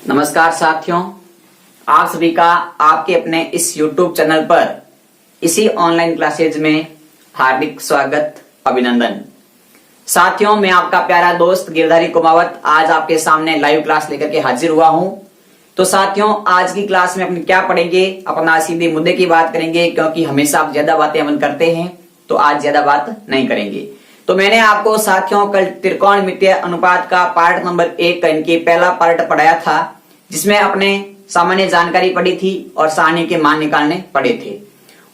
नमस्कार साथियों, आप सभी का आपके अपने इस YouTube चैनल पर इसी ऑनलाइन क्लासेज में हार्दिक स्वागत, अभिनंदन। साथियों, मैं आपका प्यारा दोस्त गिरधारी कुमावत आज आपके सामने लाइव क्लास लेकर के हाजिर हुआ हूं। तो साथियों, आज की क्लास में अपन क्या पढ़ेंगे, अपना सीधे मुद्दे की बात करेंगे, क्योंकि हमेशा आप ज्यादा बातें अपन करते हैं तो आज ज्यादा बात नहीं करेंगे। तो मैंने आपको साथियों कल त्रिकोणमितीय अनुपात का पार्ट नंबर 1 का इनकी पहला पार्ट पढ़ाया था, जिसमें अपने सामान्य जानकारी पढ़ी थी और सारणी के मान निकालने पड़े थे।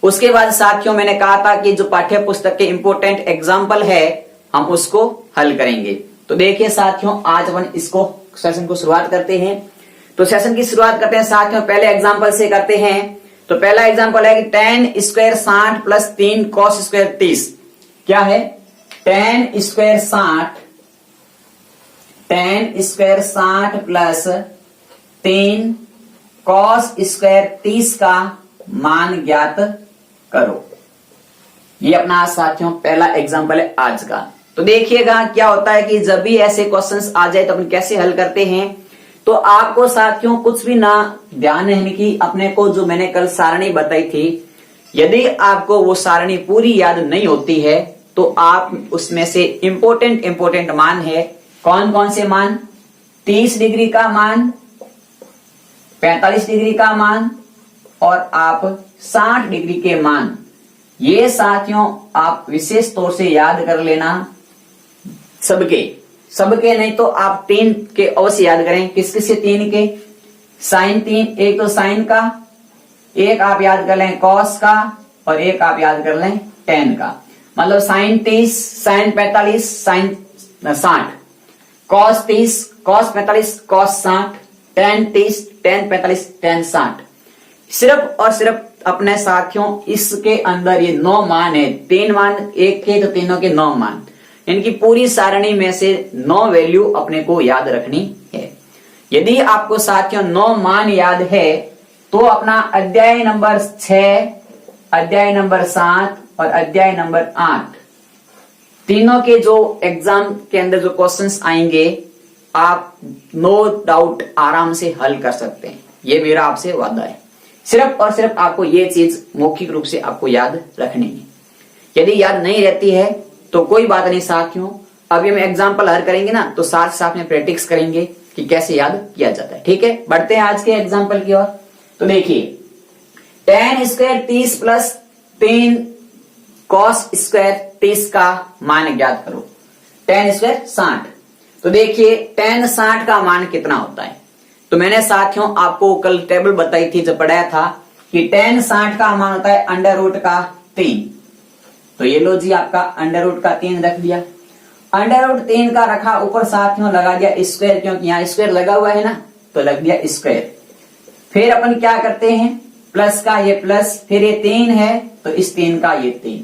उसके बाद साथियों मैंने कहा था कि जो पाठ्य पुस्तक के इंपोर्टेंट एग्जाम्पल है हम उसको हल करेंगे। तो देखिए साथियों, आज अपन इसको सेशन को शुरुआत करते हैं। तो सेशन की शुरुआत करते हैं साथियों, पहले एग्जाम्पल से करते हैं। तो पहला एग्जाम्पल है कि tan square 60 plus 3 cos square 30। क्या है? tan square 60 plus 3 cos square 30 का मान ज्ञात करो। ये अपना साथियों पहला एग्जाम्पल है आज का। तो देखिएगा क्या होता है कि जब भी ऐसे क्वेश्चंस आ जाए तो अपन कैसे हल करते हैं। तो आपको साथियों कुछ भी ना ध्यान रहने की, अपने को जो मैंने कल सारणी बताई थी, यदि आपको वो सारणी पूरी याद नहीं होती है तो आप उसमें से इंपोर्टेंट मान है, कौन कौन से मान, 30 डिग्री का मान, 45 डिग्री का मान और आप 60 डिग्री के मान, ये साथियों आप विशेष तौर से याद कर लेना। सबके नहीं तो आप 3 के अवश्य याद करें। किस किस से 3 के? साइन 3, एक तो साइन का, एक आप याद कर लें कॉस का और एक आप याद कर लें टेन का। मतलब sine 30, sine 45, sine 60, cos 30, cos 45, cos 60, tan 30, tan 45, tan 60। सिर्फ और सिर्फ अपने साथियों इसके अंदर ये 9 मान है। 3 मान एक के तो तीनों के 9 मान, इनकी पूरी सारणी में से 9 वैल्यू अपने को याद रखनी है। यदि आपको साथियों 9 मान याद है तो अपना अध्याय नंबर 6, अध्याय नंबर 7 और अध्याय नंबर 8 तीनों के जो एग्जाम के अंदर जो क्वेश्चंस आएंगे आप नो डाउट आराम से हल कर सकते हैं। ये मेरा आपसे वादा है। सिर्फ और सिर्फ आपको ये चीज मौखिक रूप से आपको याद रखनी है। यदि याद नहीं रहती है तो कोई बात नहीं साथियों, अभी हम एग्जाम्पल हल करेंगे ना तो साथ साथ में प्रैक्टिस करेंगे कि कैसे याद किया जाता है। ठीक है, बढ़ते हैं आज के एग्जाम्पल की ओर। तो देखिए tan square 30 plus 3 cos square 30 का मान ज्ञात करो। tan square 60। तो देखिए tan 60 का मान कितना होता है। तो मैंने साथियों आपको कल टेबल बताई थी, जब पढ़ाया था कि tan 60 का मान होता है अंडर रूट का 3। तो ये लो जी, आपका अंडर रूट का 3 रख दिया। अंडर रूट 3 का रखा, ऊपर साथियों लगा दिया स्क्वायर, क्योंकि यहाँ स्क्वायर लगा हुआ है ना, तो लग दिया स्क्वायर। फिर अपन क्या करते हैं, प्लस का ये प्लस, फिर ये 3 है तो इस 3 का ये 3।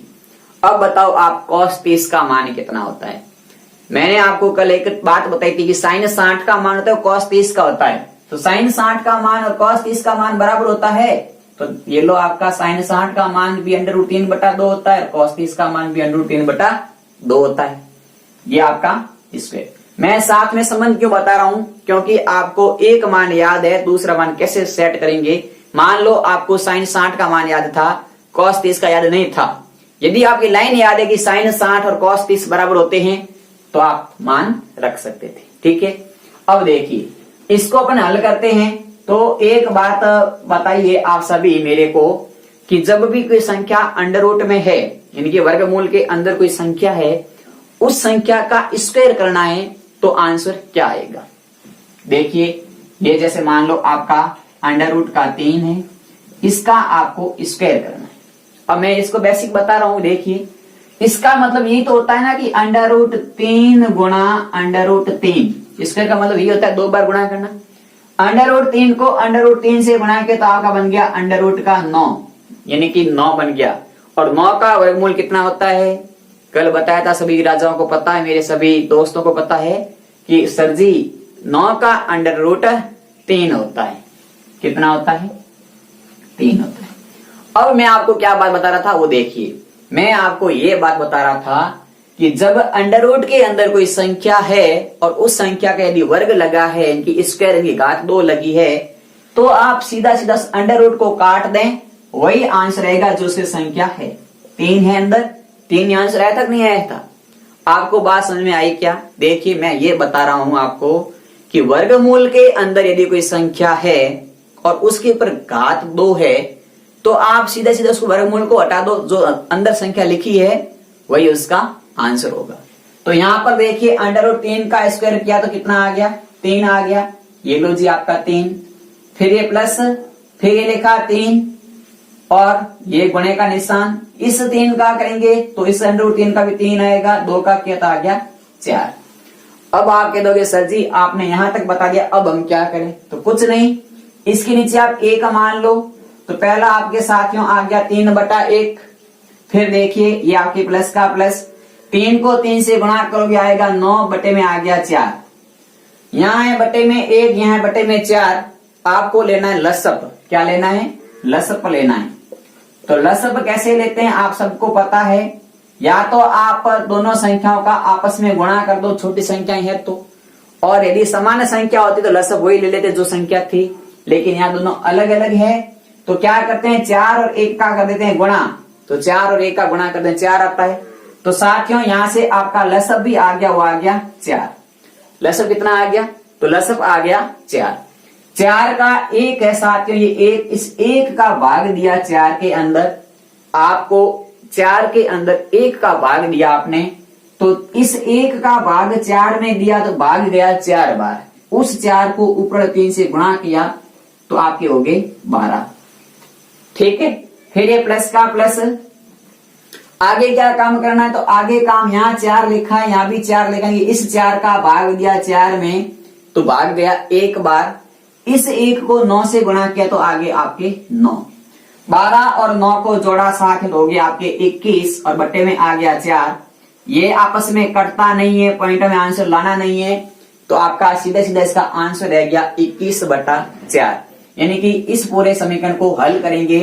अब बताओ आप cos 30 का मान कितना होता है। मैंने आपको कल एक बात बताई थी कि साइन 60 का मान होता है cos 30 का होता है। तो साइन 60 का मान और cos 30 का मान बराबर होता है। तो ये लो आपका साइन 60 का मान भी अंडर रूट 3/2 होता है, cos 30 का मान भी अंडर रूट 3/2 होता है। ये आपका स्क्वायर। मैं साथ में संबंध क्यों बता रहा हूं, क्योंकि आपको एक मान याद है, दूसरा मान कैसे सेट करेंगे। मान लो आपको साइन 60 का मान याद था, cos 30 का याद नहीं था। यदि आपकी लाइन याद है कि साइन 60 और cos 30 बराबर होते हैं तो आप मान रख सकते थे। ठीक है, अब देखिए इसको अपन हल करते हैं। तो एक बात बताइए आप सभी मेरे को कि जब भी कोई संख्या अंडर रूट में है, यानी कि वर्गमूल के अंदर कोई संख्या है, उस संख्या का स्क्वायर करना है तो आंसर क्या आएगा। देखिए ये जैसे मान लो आपका अंडर रूट का 3 है, इसका आपको स्क्वायर करना है। अब मैं इसको बेसिक बता रहा हूं। देखिए इसका मतलब यही तो होता है ना कि अंडर रूट 3 गुणा अंडर रूट 3, स्क्वायर का मतलब ये होता है 2 बार गुणा करना। अंडर रूट 3 को अंडर रूट 3 से गुणा के तो आपका बन गया अंडर रूट का 9, यानी कि 9 बन गया। और 9 का वर्गमूल कितना होता है, कल बताया था, सभी राजाओं को पता है, मेरे सभी दोस्तों को पता है कि सर जी 9 का अंडर रूट 3 होता है। कितना होता है? 3 होता है। अब मैं आपको क्या बात बता रहा था वो देखिए। मैं आपको ये बात बता रहा था कि जब अंडर रूट के अंदर कोई संख्या है और उस संख्या का यदि वर्ग लगा है, इनकी स्क्वायर इनकी घात 2 लगी है, तो आप सीधा सीधा अंडर रूट को काट दें, वही आंसर रहेगा जो उसकी संख्या है। 3 है अंदर, 3 आंसर आया तक नहीं आया था। आपको बात समझ में आई क्या? देखिए मैं ये बता रहा हूं आपको कि वर्गमूल के अंदर यदि कोई संख्या है और उसके ऊपर घात 2 है, तो आप सीधा सीधा उसको वर्गमूल को हटा दो, जो अंदर संख्या लिखी है वही उसका आंसर होगा। तो यहां पर देखिए अंडर रूट 3 का स्क्वायर किया तो कितना आ गया? 3 आ गया। ये लो जी आपका 3, फिर ये प्लस, फिर ये लिखा 3 और ये गुणे का निशान। इस 3 का करेंगे तो इस अंडर रूट 3 का भी 3 आएगा, 2 का क्या आ गया? 4। अब आप कह दोगे सर जी आपने यहां तक बता दिया, अब हम क्या करें? तो कुछ नहीं, इसके नीचे आप a का मान लो। तो पहला आपके साथियों आ गया 3/1, फिर देखिए ये आपके प्लस का प्लस, 3 को 3 से गुणा करोगे आएगा 9 बटे में आ गया 4। यहाँ है बटे में 1, यहाँ है बटे में 4। आपको लेना है लसअप। क्या लेना है? लसअप लेना है। तो लसअप कैसे लेते हैं आप सबको पता है, या तो आप दोनों संख्याओं का आपस में गुणा कर दो, छोटी संख्याएं है तो, और यदि समान संख्या होती तो लसअप वही ले लेते जो संख्या थी, लेकिन यहाँ दोनों अलग अलग है। तो क्या करते हैं, 4 और 1 का कर देते हैं गुणा। तो 4 और 1 का गुणा करते हैं 4 आता है। तो साथियों यहां से आपका लसअप भी आ गया, वो आ गया 4। लसअप कितना आ गया? तो लसअप आ गया 4। 4 का 1 है साथियों, ये 1, इस 1 का भाग दिया 4 के अंदर। आपको 4 के अंदर 1 का भाग दिया आपने, तो इस 1 का भाग 4 में दिया तो भाग गया 4 बार। उस 4 को ऊपर 3 से गुणा किया तो आपके हो गए 12। ठीक है, फिर ये प्लस का प्लस। आगे क्या काम करना है? तो आगे काम, यहाँ 4 लिखा है, यहाँ भी 4 लिखेंगे। इस 4 का भाग दिया 4 में तो भाग गया 1 बार। इस 1 को 9 से गुणा किया तो आगे आपके 9। 12 और 9 को जोड़ा साथ हो गया आपके 21 और बट्टे में आ गया 4। ये आपस में कटता नहीं है, पॉइंट में आंसर लाना नहीं है, तो आपका सीधा सीधा इसका आंसर रह गया 21/4। यानी कि इस पूरे समीकरण को हल करेंगे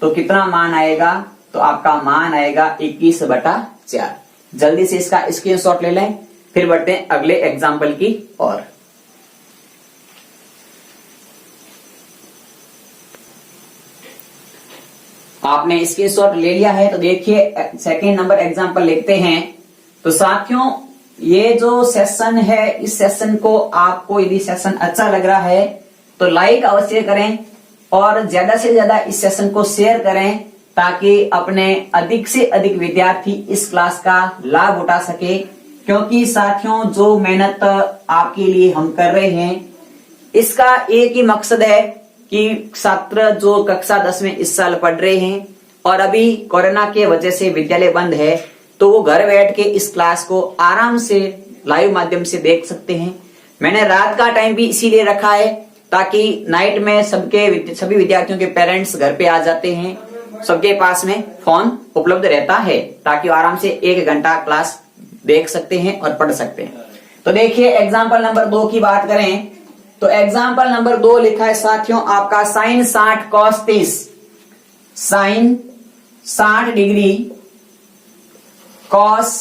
तो कितना मान आएगा? तो आपका मान आएगा 21/4। जल्दी से इसका स्क्रीनशॉट ले लें, फिर बढ़ते हैं अगले एग्जाम्पल की ओर। आपने स्क्रीनशॉट ले लिया है तो देखिए सेकेंड नंबर एग्जाम्पल लिखते हैं। तो साथियों ये जो सेशन है, इस सेशन को आपको यदि सेशन अच्छा लग रहा है तो लाइक अवश्य करें और ज्यादा से ज्यादा इस सेशन को शेयर करें, ताकि अपने अधिक से अधिक विद्यार्थी इस क्लास का लाभ उठा सके। क्योंकि साथियों जो मेहनत आपके लिए हम कर रहे हैं, इसका एक ही मकसद है कि छात्र जो कक्षा 10 में इस साल पढ़ रहे हैं और अभी कोरोना के वजह से विद्यालय बंद है, तो वो घर बैठ के इस क्लास को आराम से लाइव माध्यम से देख सकते हैं। मैंने रात का टाइम भी इसीलिए रखा है ताकि नाइट में सभी विद्यार्थियों के पेरेंट्स घर पे आ जाते हैं, सबके पास में फोन उपलब्ध रहता है, ताकि आराम से 1 घंटा क्लास देख सकते हैं और पढ़ सकते हैं। तो देखिए एग्जाम्पल नंबर 2 की बात करें तो एग्जाम्पल नंबर 2 लिखा है साथियों आपका sin 60 cos 30, sin 60 degree cos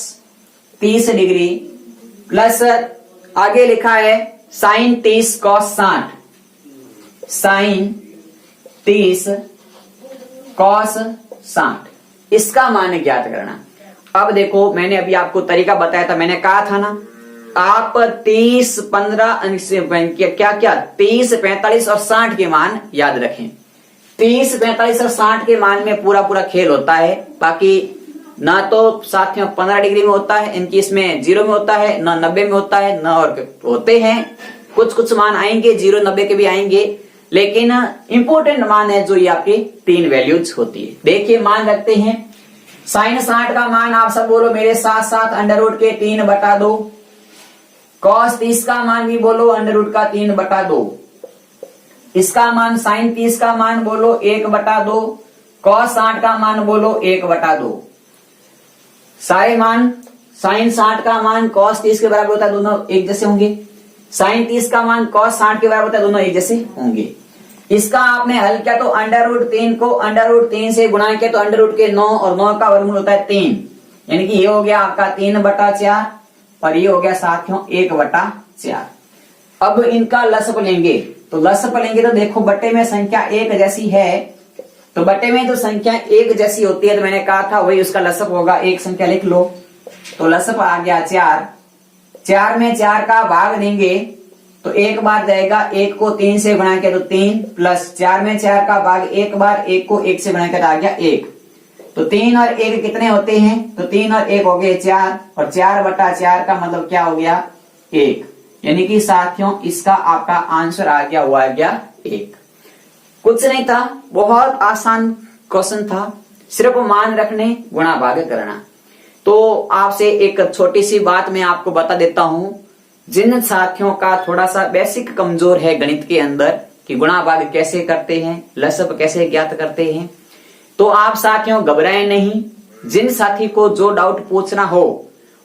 30 degree plus आगे लिखा है sin 30 cos 60, sin 30 cos 60। इसका मान ज्ञात करना। अब देखो मैंने अभी आपको तरीका बताया था, मैंने कहा था ना आप 30, 15 क्या 30, 45 और 60 के मान याद रखें। 30, 45 और 60 के मान में पूरा खेल होता है। बाकी ना तो साथियों 15 डिग्री में होता है, इनकी इसमें 0 में होता है, ना 90 में होता है, ना और होते हैं। कुछ मान आएंगे 0, 90 के भी आएंगे, लेकिन इंपॉर्टेंट मान है जो ये आपकी 3 वैल्यूज होती है। देखिए मान रखते हैं sin 60 का मान, आप सब बोलो मेरे साथ साथ √ के 3/2। cos 30 का मान भी बोलो √ का 3/2। इसका मान sin 30 का मान बोलो 1/2। cos 60 का मान बोलो 1/2। सारे मान sin 60 का मान cos 30 के बराबर होता है, दोनों एक जैसे होंगे। sin 30 का मान cos 60 के बराबर होता है, दोनों एक जैसे होंगे। इसका आपने हल किया तो √ 3 को √ 3 से गुणा किया तो √ के 9 और 9 का वर्गमूल होता है 3। यानी कि ये हो गया आपका 3/4 और ये हो गया साथियों 1/4। अब इनका लसअप लेंगे, तो लसअप लेंगे तो देखो बट्टे में संख्या एक जैसी है, तो बट्टे में तो संख्या एक जैसी होती है, तो मैंने कहा था वही उसका लसअप होगा। एक संख्या लिख लो, तो लसअप आ गया 4। 4 में 4 का भाग देंगे तो एक बार जाएगा, 1 को 3 से गुणा किया तो 3, प्लस 4 में 4 का भाग एक बार, 1 को 1 से गुणा किया तो आ गया 1। तो 3 और 1 कितने होते हैं, तो 3 और 1 हो गए 4, और 4/4 का मतलब क्या हो गया 1। यानी कि साथियों इसका आपका आंसर आ गया, हुआ गया 1। कुछ नहीं था, बहुत आसान क्वेश्चन था, सिर्फ मान रखने गुणा भाग करना। तो आपसे एक छोटी सी बात मैं आपको बता देता हूं, जिन साथियों का थोड़ा सा बेसिक कमजोर है गणित के अंदर कि गुणा भाग कैसे करते हैं, लसअप कैसे ज्ञात करते हैं, तो आप साथियों घबराएं नहीं। जिन साथी को जो डाउट पूछना हो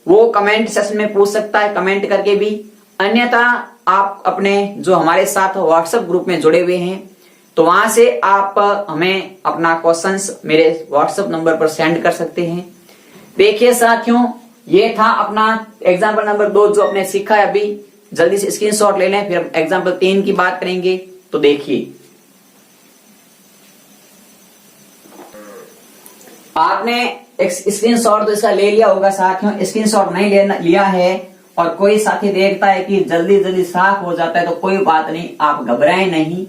वो कमेंट सेक्शन में पूछ सकता है, कमेंट करके भी। अन्यथा आप अपने जो हमारे साथ व्हाट्सएप ग्रुप में जुड़े हुए हैं, तो वहां से आप हमें अपना क्वेश्चंस मेरे व्हाट्सएप नंबर पर सेंड कर सकते हैं। देखिए साथियों, ये था अपना एग्जाम्पल नंबर 2 जो आपने सीखा है अभी। जल्दी से स्क्रीनशॉट ले लें, फिर एग्जाम्पल 3 की बात करेंगे। तो देखिए, आपने एक स्क्रीनशॉट तो इसका ले लिया होगा साथियों। स्क्रीनशॉट नहीं लिया है और कोई साथी देखता है कि जल्दी जल्दी साफ हो जाता है, तो कोई बात नहीं, आप घबराएं नहीं।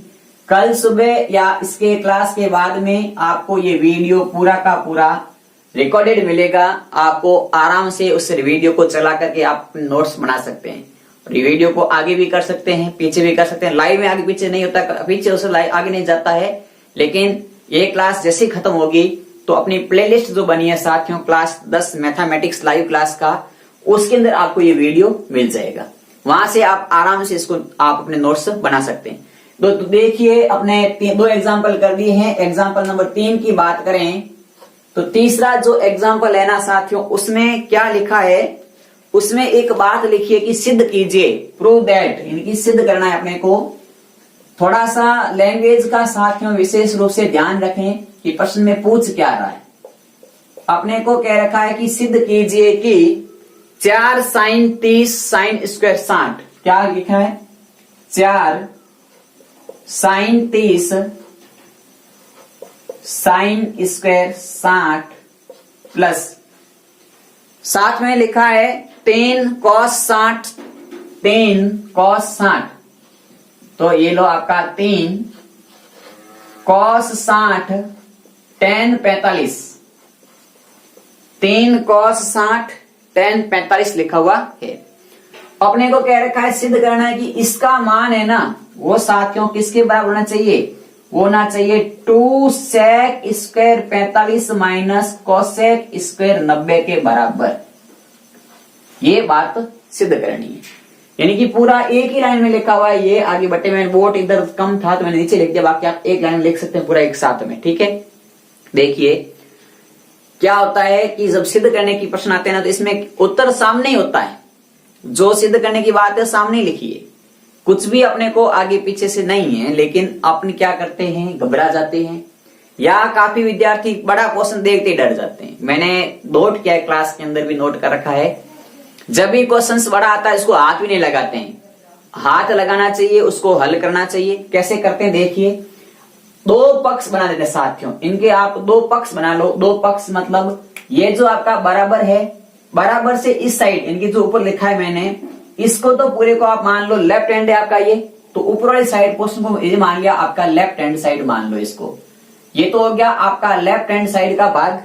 कल सुबह या इसके क्लास के बाद में आपको ये वीडियो पूरा का पूरा रिकॉर्डेड मिलेगा। आपको आराम से उस वीडियो को चला करके आप नोट्स बना सकते हैं, और ये वीडियो को आगे भी कर सकते हैं, पीछे भी कर सकते हैं। लाइव में आगे पीछे नहीं होता, पीछे उसे लाइव आगे नहीं जाता है, लेकिन ये क्लास जैसे खत्म होगी तो अपनी प्लेलिस्ट जो बनी है साथियों, क्लास 10 मैथमेटिक्स लाइव क्लास का, उसके अंदर आपको ये वीडियो मिल जाएगा। वहां से आप आराम से इसको आप अपने नोट्स बना सकते हैं। तो देखिए, अपने 2 एग्जाम्पल कर दिए हैं। एग्जाम्पल नंबर 3 की बात करें तो तीसरा जो एग्जाम्पल है ना साथियों, उसमें क्या लिखा है, उसमें एक बात लिखी है कि सिद्ध कीजिए, प्रूव दैट, यानी कि सिद्ध करना है अपने को। थोड़ा सा लैंग्वेज का साथियों विशेष रूप से ध्यान रखें कि प्रश्न में पूछ क्या रहा है। अपने को कह रखा है कि सिद्ध कीजिए कि 4 sin 30 sin स्क्वायर 60, क्या लिखा है, 4 sin 30 sin स्क्वायर 60 प्लस साथ में लिखा है 3 cos 60, 3 cos 60। तो ये लो आपका 3 cos 60 tan 45, 3 cos 60 tan 45 लिखा हुआ है। अपने को कह रखा है सिद्ध करना है कि इसका मान है ना, वो साथियों किसके बराबर होना चाहिए, वो होना चाहिए 2 sec square 45 minus cosec square 90 के बराबर। ये बात सिद्ध करनी है, यानी कि पूरा एक ही लाइन में लिखा हुआ है। ये आगे बट्टे में बोर्ड इधर कम था तो मैंने नीचे लिख दिया, बाकी आप एक लाइन लिख सकते हैं पूरा एक साथ में, ठीक है। देखिए क्या होता है कि जब सिद्ध करने की प्रश्न आते हैं ना, तो इसमें उत्तर सामने ही होता है। जो सिद्ध करने की बात है सामने लिखिए, कुछ भी अपने को आगे पीछे से नहीं है। लेकिन अपन क्या करते हैं, घबरा जाते हैं, या काफी विद्यार्थी बड़ा क्वेश्चन देखते ही डर जाते हैं। मैंने नोट किया है, क्लास के अंदर भी नोट कर रखा है, जब भी क्वेश्चन बड़ा आता है इसको हाथ भी नहीं लगाते हैं। हाथ लगाना चाहिए, उसको हल करना चाहिए। कैसे करते हैं देखिए, 2 पक्ष बना देते हैं साथियों, इनके आप 2 पक्ष बना लो। 2 पक्ष मतलब ये जो आपका बराबर है, बराबर से इस साइड, इनकी जो ऊपर लिखा है मैंने, इसको तो पूरे को आप मान लो लेफ्ट हैंड है आपका ये, तो ऊपर वाली साइड पोर्शन को ये मान लिया आपका लेफ्ट हैंड साइड मान लो इसको। ये तो हो गया आपका लेफ्ट हैंड साइड का भाग,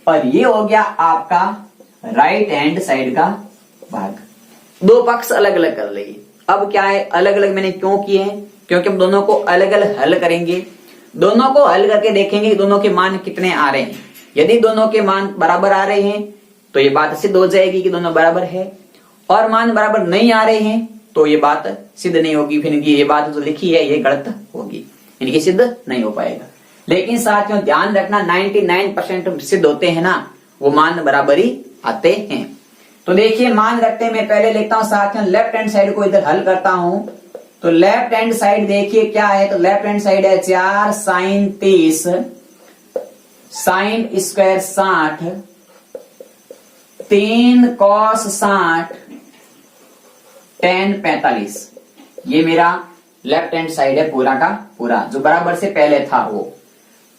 और ये हो गया आपका राइट हैंड साइड का भाग। 2 पक्ष अलग अलग कर लेंगे। अब क्या है, अलग अलग मैंने क्यों किए हैं, क्योंकि हम दोनों को अलग अलग हल करेंगे। दोनों को हल करके देखेंगे कि दोनों के मान कितने आ रहे हैं। यदि दोनों के मान बराबर आ रहे हैं तो ये बात सिद्ध हो जाएगी कि दोनों बराबर है, और मान बराबर नहीं आ रहे हैं तो ये बात सिद्ध नहीं होगी, फिर ये बात जो लिखी है ये गलत होगी, इनकी सिद्ध नहीं हो पाएगा। लेकिन साथियों ध्यान रखना, 99% सिद्ध होते हैं ना, वो मान बराबर ही आते हैं। तो देखिए मान रखते हैं, मैं पहले लिखता हूं साथियों, लेफ्ट हैंड साइड को इधर हल करता हूं। तो लेफ्ट हैंड साइड देखिए क्या है, तो लेफ्ट हैंड साइड है 4 sin 30 sin square 60 3 cos 60 tan 45, ये मेरा लेफ्ट हैंड साइड है पूरा का पूरा, जो बराबर से पहले था वो।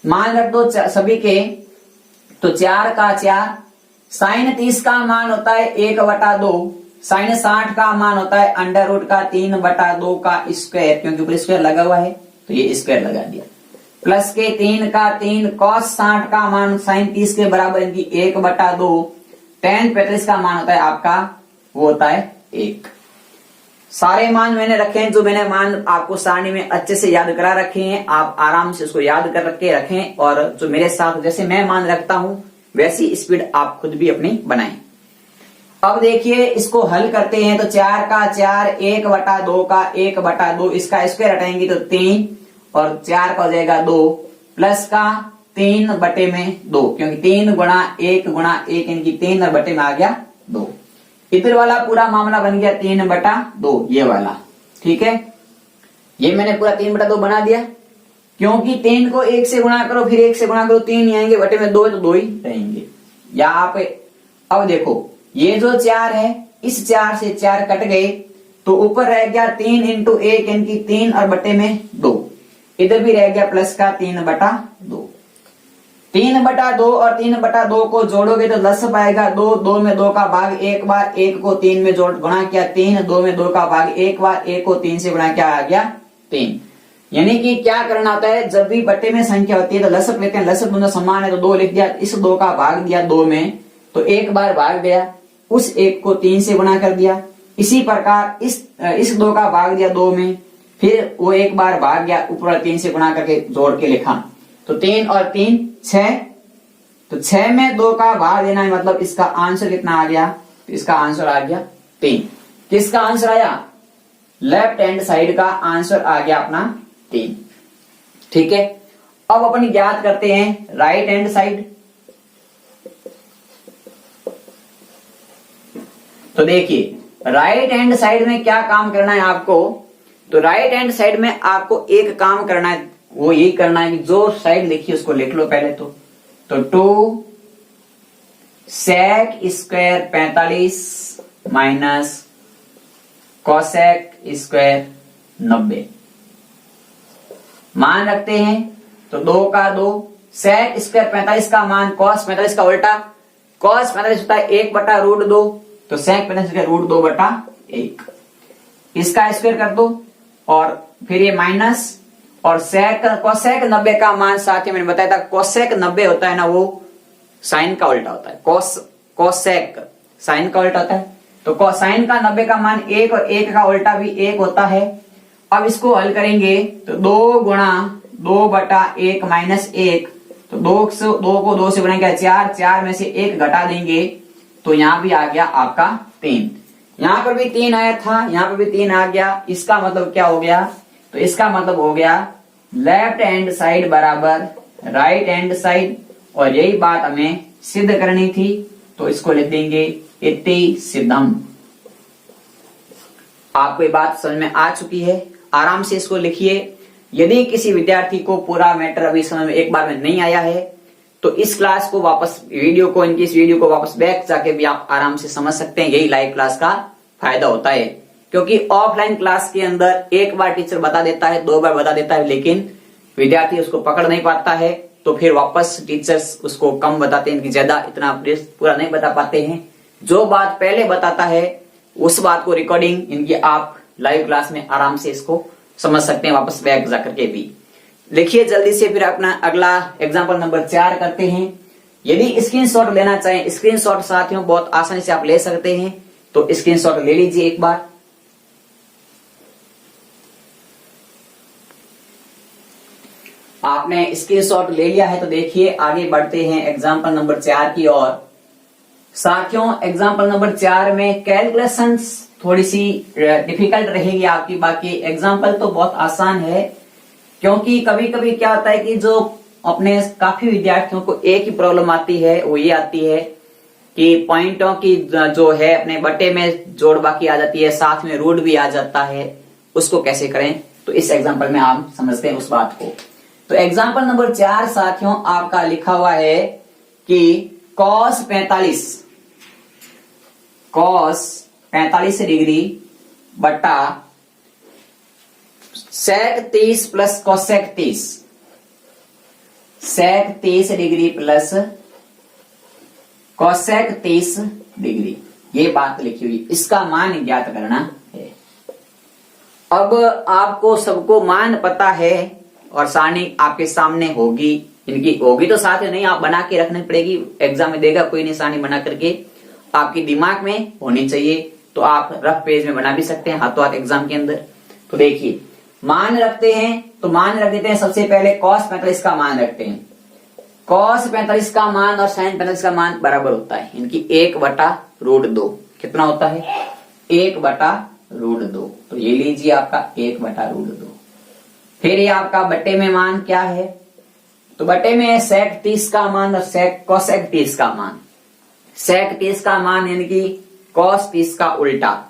मान रख दो सभी के, तो 4 का 4, साइन 30 का मान होता है 1/2, साइन 60 का मान होता है अंडर रूट का 3/2 का स्क्वायर, क्योंकि ऊपर स्क्वायर लगा हुआ है तो ये स्क्वायर लगा दिया, प्लस के 3 का 3, cos 60 का मान साइन 30 के बराबर इनकी 1/2, tan 45 का मान होता है आपका, वो होता है 1। सारे मान मैंने रखे हैं, जो मैंने मान आपको सारणी में अच्छे से याद करा रखे हैं, आप आराम से उसको याद कर के रखें, और जो मेरे साथ जैसे मैं मान रखता हूं वैसी स्पीड आप खुद भी अपनी बनाएं। अब देखिए इसको हल करते हैं, तो 4 का 4, 1/2 का 1/2, इसका स्क्वायर हटाएंगे तो 3, और 4 का हो जाएगा 2, प्लस का 3/2, क्योंकि 3 गुणा 1 इनकी 3/2 में आ गया 2। इधर वाला पूरा मामला बन गया 3/2, ये वाला, ठीक है। ये मैंने पूरा 3/2 बना दिया, क्योंकि 3 को 1 से गुणा करो, फिर 1 से गुणा करो 3 ही आएंगे, बटे में 2 है तो 2 ही रहेंगे। यहाँ पे अब देखो ये जो 4 है, इस 4 से 4 कट गए, तो ऊपर रह गया 3 × 1 इनकी 3 और बटे में 2, इधर भी रह गया प्लस का 3/2। 3/2 और 3/2 को जोड़ोगे तो 10 पाएगा, 2 में 2 का भाग एक बार, 1 को 3 में जोड़ गुणा किया 3, 2 में 2 का भाग एक बार, 1 को 3 से गुणा किया आ गया 3। यानी कि क्या करना होता है, जब भी बट्टे में संख्या होती है तो लसक लेते हैं, लसक दोनों समान है तो 2 लिख दिया, इस 2 का भाग दिया 2 में, तो एक बार भाग गया, उस 1 को 3 से गुणा कर दिया। इसी प्रकार इस 2 का भाग दिया 2 में, फिर वो एक बार भाग गया, ऊपर 3 से गुणा करके जोड़ के लिखा, तो 3 और 3 6, तो 6 में 2 का भाग देना है, मतलब इसका आंसर कितना आ गया, तो इसका आंसर आ गया 3। किसका आंसर आया, लेफ्ट हैंड साइड का आंसर आ गया अपना 3, ठीक है। अब अपन ज्ञात करते हैं राइट हैंड साइड। तो देखिए राइट हैंड साइड में क्या काम करना है आपको, तो राइट हैंड साइड में आपको एक काम करना है, वो यही करना है कि जो साइड लिखी उसको लिख लो पहले। तो 2 sec square 45 minus cosec square 90 मान रखते हैं, तो 2 का 2, sec स्क्वायर 45 का मान cos 45 का उल्टा, cos 45 होता है 1/√2, तो sec 45 का √2/1, इसका स्क्वायर कर दो, और फिर ये माइनस, और cosec 90 का मान साथ ही मैंने बताया था, cosec 90 होता है ना, वो साइन का उल्टा होता है, cosec साइन का उल्टा होता है, तो साइन का 90 का मान 1, और 1 का उल्टा भी 1 होता है। अब इसको हल करेंगे तो 2 गुणा 2/1 माइनस 1, तो 2 को 2 से गुणा किया 4 में से 1 घटा देंगे, तो यहां भी आ गया आपका 3, यहां पर भी 3 आया था, यहां पर भी 3 आ गया। इसका मतलब क्या हो गया, तो इसका मतलब हो गया लेफ्ट हैंड साइड बराबर राइट हैंड साइड, और यही बात हमें सिद्ध करनी थी, तो इसको लिख देंगे इति सिद्धम। आपको ये बात समझ में आ चुकी है, आराम से इसको लिखिए। यदि किसी विद्यार्थी को पूरा मैटर अभी समझ में एक बार में नहीं आया है, तो इस क्लास को वापस इनकी इस वीडियो को वापस बैक जाके भी आप आराम से समझ सकते हैं। यही लाइव क्लास का फायदा होता है, क्योंकि ऑफलाइन क्लास के अंदर एक बार टीचर बता देता है, 2 बार बता देता है, लेकिन विद्यार्थी उसको पकड़ नहीं पाता है, तो फिर वापस टीचर्स उसको कम बताते हैं, इनकी ज्यादा इतना पूरा नहीं बता पाते हैं। जो बात पहले बताता है उस बात को रिकॉर्डिंग इनकी आप लाइव क्लास में आराम से इसको समझ सकते हैं, वापस बैक जाकर के भी। लिखिए जल्दी से, फिर अपना अगला एग्जाम्पल नंबर 4 करते हैं। यदि स्क्रीनशॉट लेना चाहें, स्क्रीनशॉट साथियों बहुत आसानी से आप ले सकते हैं, तो स्क्रीनशॉट ले लीजिए एक बार। आपने स्क्रीनशॉट ले लिया है तो देखिए आगे बढ़ते हैं एग्जाम्पल नंबर 4 की ओर। साथियों एग्जाम्पल नंबर 4 में कैलकुलेशंस थोड़ी सी डिफिकल्ट रहेगी आपकी, बाकी एग्जाम्पल तो बहुत आसान है, क्योंकि कभी कभी क्या होता है कि जो अपने काफी विद्यार्थियों को एक ही प्रॉब्लम आती है, वो ये आती है कि पॉइंटों की जो है अपने बटे में जोड़ बाकी आ जाती है, साथ में रूट भी आ जाता है, उसको कैसे करें, तो इस एग्जाम्पल में आप समझते हैं उस बात को। तो एग्जाम्पल नंबर 4 साथियों आपका लिखा हुआ है कि cos 45 कॉस 45 डिग्री बटा सेक 30 प्लस कोसेक 30, सेक 30 डिग्री प्लस कोसेक 30 डिग्री, ये बात लिखी हुई, इसका मान ज्ञात करना है। अब आपको सबको मान पता है और सारणी आपके सामने होगी, इनकी होगी तो साथ में नहीं, आप बना के रखनी पड़ेगी, एग्जाम में देगा कोई नहीं सारणी बना करके, आपकी दिमाग में होनी चाहिए, तो आप रफ पेज में बना भी सकते हैं हाथों हाथ एग्जाम के अंदर। तो देखिए मान रखते हैं, तो मान रख देते हैं सबसे पहले cos 45 का मान रखते हैं, cos 45 का मान और sin 45 का मान बराबर होता है इनकी 1/√2, कितना होता है 1/√2, तो ये लीजिए आपका 1/√2। फिर ये आपका बट्टे में मान क्या है, तो बट्टे में sec 30 का मान और cosec 30 का मान, sec 30 का मान यानी कि cos 30 का उल्टा,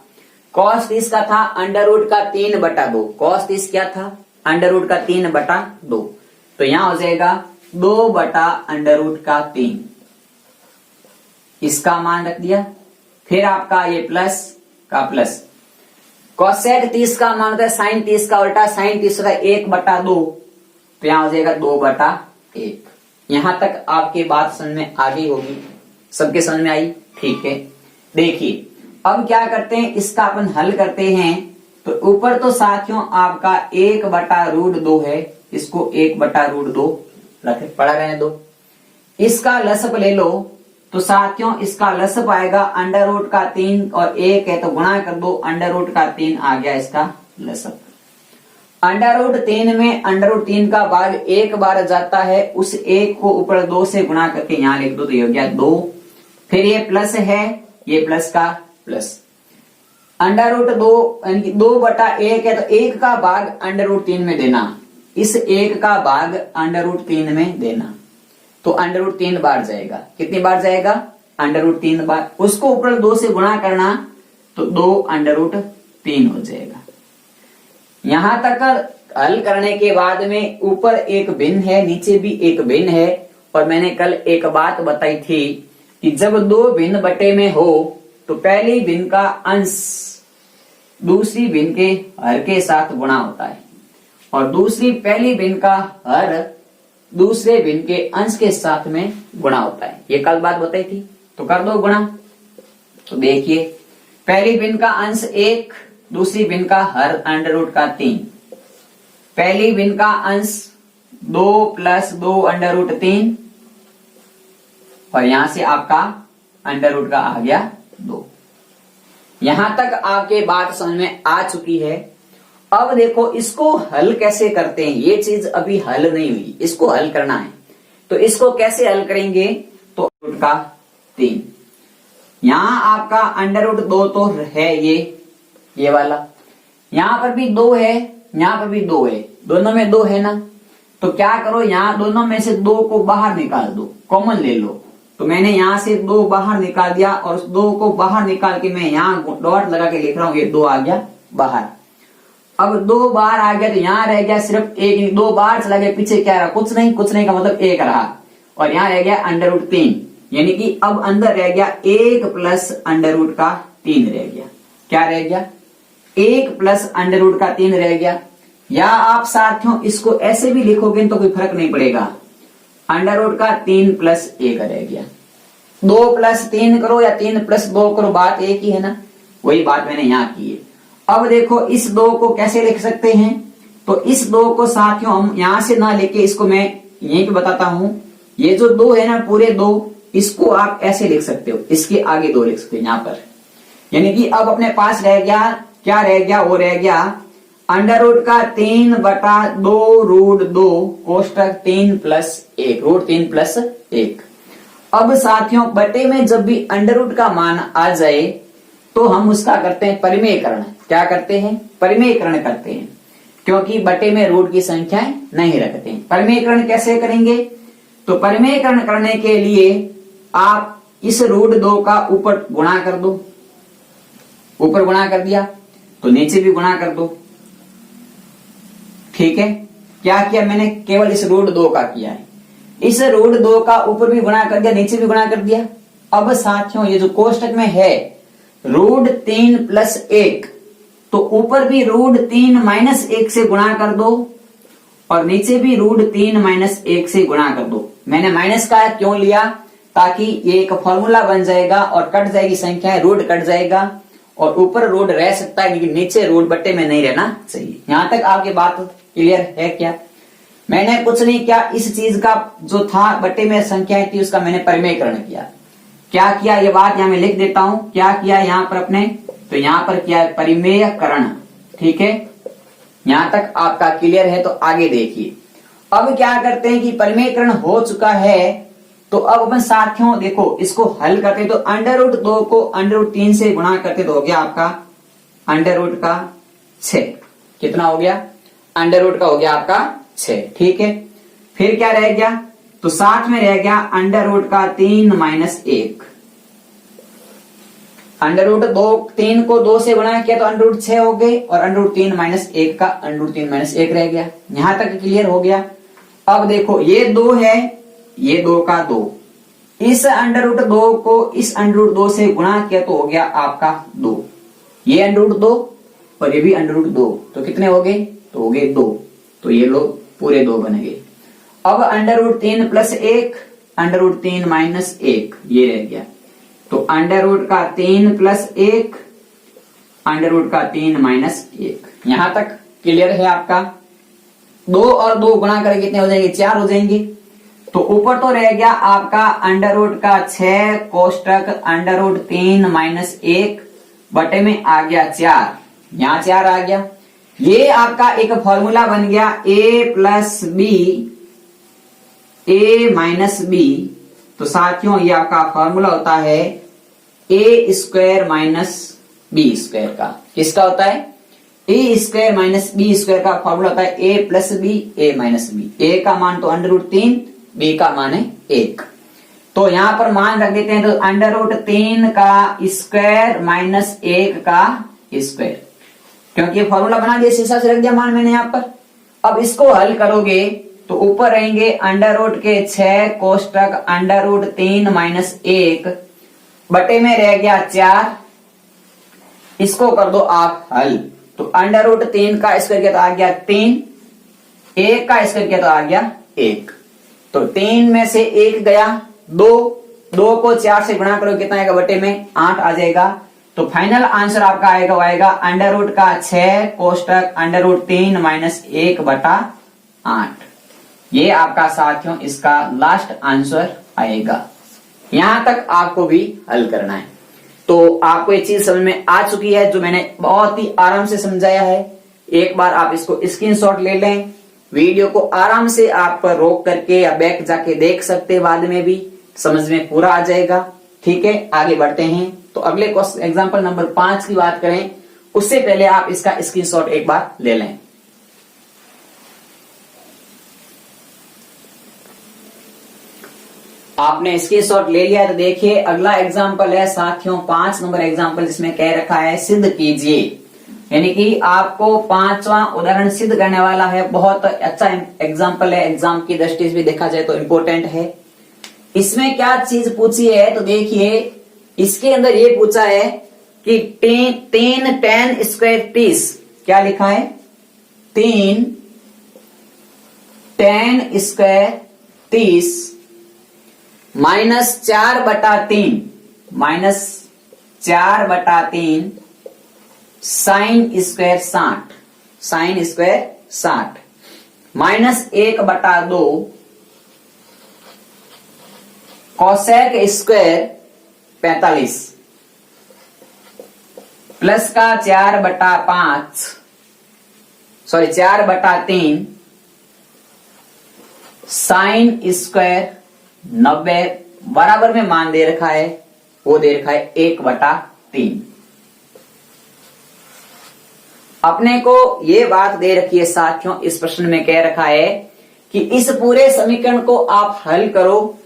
cos 30 का था √3/2, cos 30 क्या था √3/2, तो यहां हो जाएगा 2/√3, इसका मान रख दिया। फिर आपका ये प्लस का प्लस, cosec 30 का मान होता है sin 30 का उल्टा, sin 30 होता है 1/2, तो यहां हो जाएगा 2/1। यहां तक आपकी बात समझ में आ गई होगी, सबके समझ में आई, ठीक है। देखिए अब क्या करते हैं, इसका अपन हल करते हैं, तो ऊपर तो साथियों आपका 1/√2 है, इसको 1/√2 रखे पड़ा रहने दो। इसका लसप ले लो, तो साथियों इसका लसप आएगा √3 और 1 है तो गुणा कर दो, √3 आ गया इसका लसप। √3 में √3 का भाग एक बार जाता है, उस एक को ऊपर 2 से गुणा करके यहां लिख दो, तो ये हो गया 2। फिर ये प्लस है, ये प्लस का प्लस, √2 यानी कि 2/1 है तो 1 का भाग √3 में देना, इस 1 का भाग √3 में देना, तो √3 बार जाएगा, कितनी बार जाएगा √3 बार, उसको ऊपर 2 से गुणा करना तो 2√3 हो जाएगा। यहां तक हल करने के बाद में ऊपर एक भिन्न है, नीचे भी एक भिन्न है, और मैंने कल एक बात बताई थी कि जब दो भिन्न बटे में हो तो पहली भिन्न का अंश दूसरी भिन्न के हर के साथ गुणा होता है, और दूसरी पहली भिन्न का हर दूसरे भिन्न के अंश के साथ में गुणा होता है, ये कल बात बताई थी, तो कर दो गुणा। तो देखिए पहली भिन्न का अंश 1, दूसरी भिन्न का हर √3, पहली भिन्न का अंश 2 + 2 √3, और यहां से आपका अंडर का आ गया 2। यहां तक आपके बात समझ में आ चुकी है। अब देखो इसको हल कैसे करते हैं, ये चीज अभी हल नहीं हुई, इसको हल करना है, तो इसको कैसे हल करेंगे, तो √3, यहां आपका √2 तो है ये वाला, यहां पर भी 2 है, यहां पर भी 2 है, दोनों में 2 है ना, तो क्या करो यहां दोनों में से 2 को बाहर निकाल दो, कॉमन ले लो, तो मैंने यहां से 2 बाहर निकाल दिया, और उस 2 को बाहर निकाल के मैं यहां डॉट लगा के लिख रहा हूं, ये 2 आ गया बाहर। अब 2 बाहर आ गया तो यहां रह गया सिर्फ 1, 2 बाहर चला गया, पीछे क्या रहा, कुछ नहीं का मतलब 1 रहा, और यहां रह गया √3, यानी कि अब अंदर रह गया 1 + √3 रह गया, क्या रह गया 1 + √3 रह गया। या आप साथियों इसको ऐसे भी लिखोगे तो कोई फर्क नहीं पड़ेगा, √3 + 1 रह गया, 2 + 3 करो या 3 + 2 करो, बात एक ही है ना, वही बात मैंने यहां की है। अब देखो इस 2 को कैसे लिख सकते हैं, तो इस 2 को साथियों हम यहां से ना लेके इसको मैं यहीं पे बताता हूं, ये जो 2 है ना पूरे 2, इसको आप ऐसे लिख सकते हो, इसके आगे 2 लिख सकते हो यहां पर, यानी कि अब अपने पास रह गया, क्या रह गया, वो रह गया √3/2 कोष्टक 3 + 1, √3 + 1। अब साथियों बटे में जब भी अंडर का मान आ जाए तो हम उसका करते हैं परिमेयकरण, क्या करते हैं परिमेयकरण करते हैं, क्योंकि बटे में रूट की संख्याएं नहीं रखते हैं। परिमेयकरण कैसे करेंगे, तो परिमेयकरण करने के लिए आप इस √2 का ऊपर गुणा कर दो, ऊपर गुणा कर दिया तो नीचे भी गुणा कर दो, ठीक है। क्या किया मैंने, केवल इस √2 का किया है, इस √2 का ऊपर भी गुणा कर दिया, नीचे भी गुणा कर दिया। अब साथियों ये जो कोष्टक में है √3 + 1, तो ऊपर भी √3 - 1 से गुणा कर दो और नीचे भी √3 - 1 से गुणा कर दो। मैंने माइनस का क्यों लिया, ताकि ये एक फॉर्मूला बन जाएगा और कट जाएगी संख्या, रूट कट जाएगा और ऊपर रूट रह सकता है लेकिन नीचे रूट बट्टे में नहीं रहना चाहिए। यहां तक आपकी बात क्लियर है क्या? मैंने कुछ नहीं किया, इस चीज का जो था बट्टे में संख्याएं थी उसका मैंने परिमेयकरण किया। क्या किया ये बात यहां मैं लिख देता हूं, क्या किया यहां पर अपने, तो यहां पर किया परिमेयकरण। ठीक है, यहां तक आपका क्लियर है? तो आगे देखिए, अब क्या करते हैं कि परिमेयकरण हो चुका है, तो अब अपन साथियों देखो इसको हल करते तो √2 को √3 से गुणा करते तो हो गया आपका √6। कितना हो गया? √ का हो गया आपका 6। ठीक है, फिर क्या रह गया? तो साथ में रह गया √3 - 1। √3 को 2 से गुणा किया तो √6 हो गए और √3 - 1 का √3 - 1 रह गया। यहां तक क्लियर हो गया? अब देखो ये 2 है, ये 2 का 2, इस √2 को इस √2 से गुणा किया तो हो गया आपका 2, ये √2 और ये भी √2, तो कितने हो गए? तो हो गए 2, तो ये लोग पूरे 2 बन गए। अब √3 + 1 √3 - 1 ये रह गया, तो √3 + 1 √3 - 1। यहां तक क्लियर है आपका? 2 और 2 गुणा करके कितने हो जाएंगे? 4 हो जाएंगे। तो ऊपर तो रह गया आपका √6 कोष्टक √3 - 1 बटे में आ गया 4, यहां 4 आ गया। ये आपका एक फॉर्मूला बन गया a + b a - b। तो साथियों ये आपका फॉर्मूला होता है a² - b² का। किसका होता है? a² - b² का फॉर्मूला होता है a + b a - b। a का मान तो √3, b का मान है 1। तो यहां पर मान रख देते हैं, तो √3 का स्क्वायर - 1 का स्क्वायर, क्योंकि ये फॉर्मूला बना दिया, शीशा से रख दिया मान मैंने यहां पर। अब इसको हल करोगे तो ऊपर रहेंगे √6 कोष्टक √3 - 1 बटे में रह गया 4। इसको कर दो आप हल, तो √3 का स्क्वायर किया तो आ गया 3, 1 का स्क्वायर किया तो आ गया 1, तो 3 में से 1 गया 2, 2 को 4 से गुणा करो कितना आएगा? बटे में 8 आ जाएगा। तो फाइनल आंसर आपका आएगा, वो आएगा √6 कोष्टक √3 - 1 बटा 8। ये आपका साथियों इसका लास्ट आंसर आएगा। यहां तक आपको भी हल करना है। तो आपको ये चीज समझ में आ चुकी है जो मैंने बहुत ही आराम से समझाया है। एक बार आप इसको स्क्रीनशॉट ले लें, वीडियो को आराम से आप रोक करके या बैक जाके देख सकते हैं, बाद में भी समझ में पूरा आ जाएगा। ठीक है, आगे बढ़ते हैं। तो अगले एग्जांपल नंबर 5 की बात करें, उससे पहले आप इसका स्क्रीनशॉट एक बार ले लें। आपने स्क्रीनशॉट ले लिया तो देखिए अगला एग्जांपल है साथियों 5 नंबर एग्जांपल, जिसमें कह रखा है सिद्ध कीजिए। यानी कि आपको 5वां उदाहरण सिद्ध करने वाला है। बहुत अच्छा एग्जांपल है, एग्जाम की दृष्टि से भी देखा जाए तो इंपॉर्टेंट है। इसमें क्या चीज पूछी है तो देखिए, इसके अंदर ये पूछा है कि 3 tan² 30, क्या लिखा है? 3 tan² 30 -4/3 sin² 60 -1/2 cosec² 45 प्लस का 4/3 sin² 90 बराबर में मान दे रखा है, वो दे रखा है 1/3। अपने को ये बात दे रखी है साथियों, इस प्रश्न में कह रखा है कि इस पूरे समीकरण को आप हल करो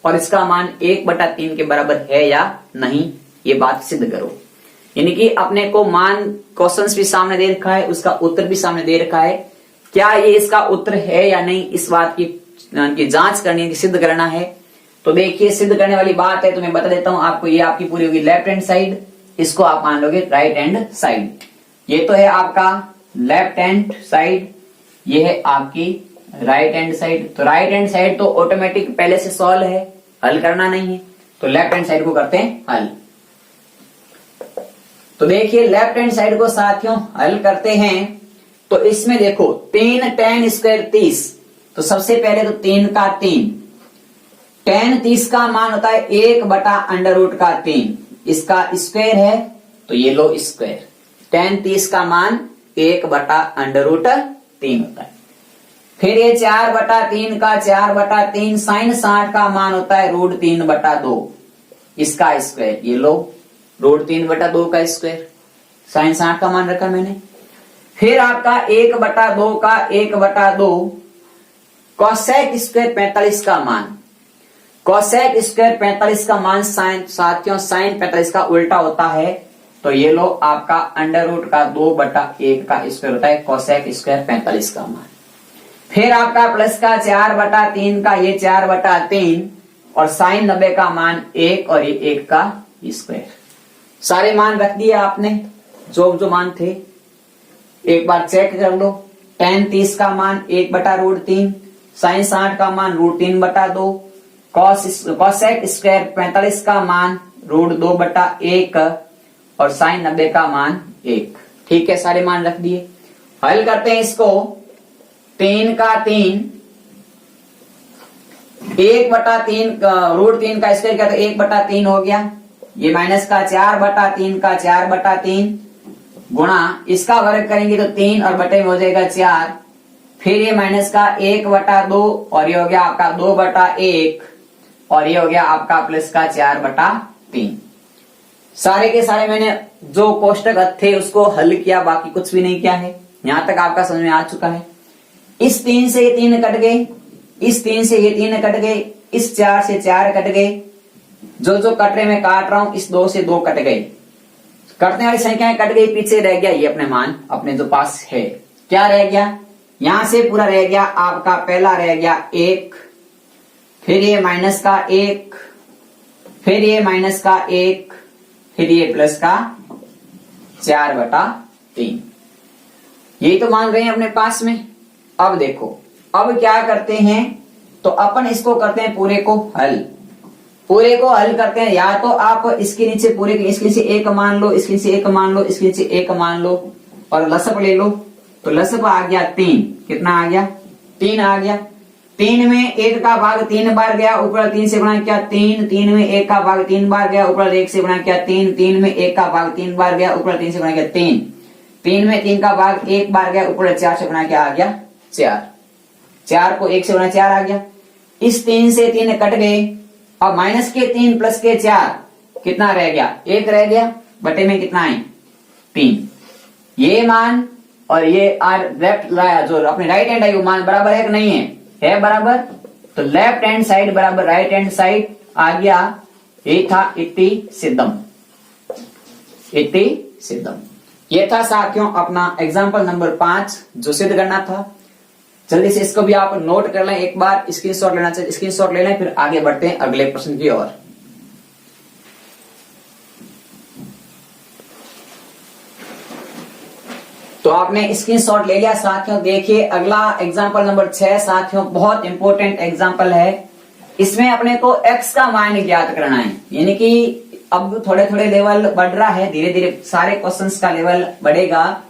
और इसका मान 1/3 के बराबर है या नहीं, ये बात सिद्ध करो। यानी कि अपने को मान क्वेश्चंस भी सामने दे रखा है, उसका उत्तर भी सामने दे रखा है। क्या ये इसका उत्तर है या नहीं, इस बात की जांच करनी है, सिद्ध करना है। तो देखिए सिद्ध करने वाली बात है तो मैं बता देता हूं आपको। ये आपकी पूरी होगी लेफ्ट हैंड साइड इसको आप मान लोगे राइट हैंड साइड। ये तो है आपका लेफ्ट हैंड साइड, ये है आपकी राइट हैंड साइड। तो राइट हैंड साइड तो ऑटोमेटिक पहले से सॉल्व है, हल करना नहीं है। तो लेफ्ट हैंड साइड को करते हैं हल। तो देखिए लेफ्ट हैंड साइड को साथियों हल करते हैं। तो इसमें देखो 3 tan स्क्वायर 30, तो सबसे पहले तो 3 का 3, tan 30 का मान होता है 1/√3, इसका स्क्वायर है तो ये लो स्क्वायर। tan 30 का मान 1/√3 होता है। फिर ये 4/3 का 4/3, sin 60 का मान होता है √3/2, इसका स्क्वायर, ये लो √3/2 का स्क्वायर, sin 60 का मान रखा मैंने। फिर आपका 1/2 का 1/2 cosec स्क्वायर 45 का मान, cosec स्क्वायर 45 का मान साथियों sin 45 का उल्टा होता है, तो ये लो आपका √2/1 का स्क्वायर होता है cosec स्क्वायर 45 का मान। फिर आपका प्लस का 4/3 का ये 4/3 और sin 90 का मान 1 और ये 1 का स्क्वायर। सारे मान रख दिए आपने, जो मान थे एक बार चेक कर लो। tan 30 का मान 1/√3, sin 60 का मान √3/2, cosec स्क्वायर 45 का मान √2/1 और sin 90 का मान 1। ठीक है, सारे मान रख दिए। हल करते हैं इसको। 3 का 3, 1/3 √3 का स्क्वायर क्या, तो 1/3 हो गया। ये माइनस का 4/3 का 4/3 गुणा इसका वर्ग करेंगे तो 3 और बटे में हो जाएगा 4। फिर ये माइनस का 1/2 और ये हो गया आपका 2/1 और ये हो गया आपका प्लस का 4/3। सारे के सारे मैंने जो कोष्टक थे उसको हल किया, बाकी कुछ भी नहीं किया है। यहां तक आपका समझ में आ चुका है। इस 3 से ये 3 कट गए, इस 3 से ये 3 कट गए, इस 4 से 4 कट गए, जो कट रहे मैं काट रहा हूं, इस 2 से 2 कट गए, कटने वाली संख्याएं कट गई। पीछे रह गया ये अपने मान, अपने जो पास है क्या रह गया, यहां से पूरा रह गया आपका पहला रह गया 1, फिर ये माइनस का 1, फिर ये माइनस का 1, फिर ये प्लस का 4/3। यही तो मान रहे हैं अपने पास में। अब देखो, अब क्या करते हैं, तो अपन इसको करते हैं पूरे को हल। पूरे को हल करते हैं, या तो आप इसके नीचे पूरे इसके नीचे 1 मान लो, इसके नीचे 1 मान लो, इसके नीचे 1 मान लो और लसप ले लो। तो लसप आ गया 3, कितना आ गया 3 आ गया। 3 में 1 का भाग 3 बार गया, ऊपर 3 से गुणा किया 3, 3 में 1 का भाग 3 बार गया, ऊपर 1 से गुणा किया 3, 3 में 1 का भाग 3 बार गया, ऊपर 3 से गुणा किया 3, 3 में 3 का भाग 1 बार गया, ऊपर 4 से गुणा किया आ गया 4, 4 को 1 से गुणा 4 आ गया। इस 3 से 3 कट गए। अब माइनस के 3 प्लस के 4 कितना रह गया, 1 रह गया, बटे में कितना है 3। ये मान और ये लेफ्ट जो अपने राइट हैंड है वो मान बराबर है कि नहीं है बराबर। तो लेफ्ट हैंड साइड बराबर राइट हैंड साइड आ गया। ये था इति सिद्धम, इति सिद्धम। ये था साथियों अपना एग्जाम्पल नंबर 5 जो सिद्ध करना था। जल्दी से इसको भी आप नोट कर लें, एक बार स्क्रीनशॉट लेना चाहिए, स्क्रीनशॉट ले लें, फिर आगे बढ़ते हैं अगले प्रश्न की ओर। तो आपने स्क्रीनशॉट ले लिया साथियों। देखिए अगला एग्जांपल नंबर 6 साथियों बहुत इंपॉर्टेंट एग्जांपल है। इसमें अपने को x का मान ज्ञात करना है, यानी कि अब थोड़े थोड़े लेवल बढ़ रहा है, धीरे धीरे सारे क्वेश्चंस का लेवल बढ़ेगा।